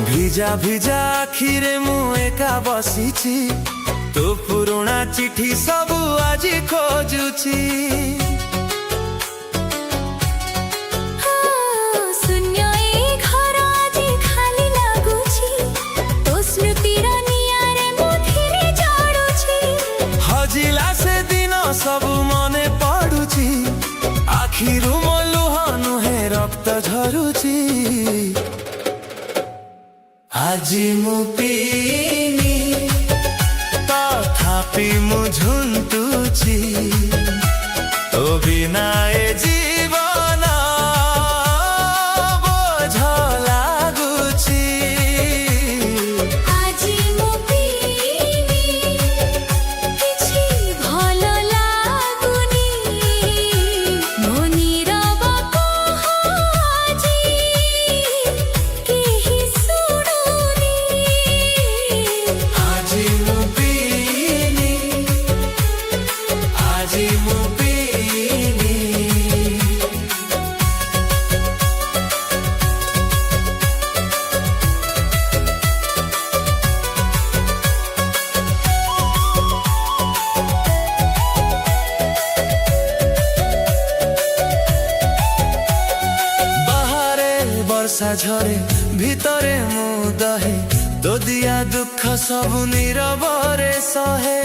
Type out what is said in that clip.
ভিজা ভিজা আখিরে মু একা বসিছি তো পুরোনা চিঠি সবু আজি খোঁজুছি ହଜିଲା ସେ ଦିନ ସବୁ ମନେ ପଡୁଛି ଆଖିରୁ ମୋ ଲୁହ ନୁହେଁ ରକ୍ତ ଝରୁଛି ଆଜି ମୁଁ ପିଇନି ତଥାପି ମୁଁ ଝୁଣ୍ଟୁଛି ତୋ ବିନା ଏ ଜୀବନ ବୋଝ ଲାଗୁଛି ଆଜି ମୁଁ ପିଇନି କିଛି ଭଲ ଲାଗୁନି ମୋ ନୀରବ କୋହ ଆଜି କେହି ଶୁଣୁନି ଆଜି ମୁଁ ପିଇନି ଆଜି ମୁଁ ପିଇନି ବାହାରେ ବର୍ଷା ଝରେ ଭିତରେ ମୁଁ ଦହେ ତୋ ଦିଆ ଦୁଃଖ ସବୁ ନୀରବରେ ସହେ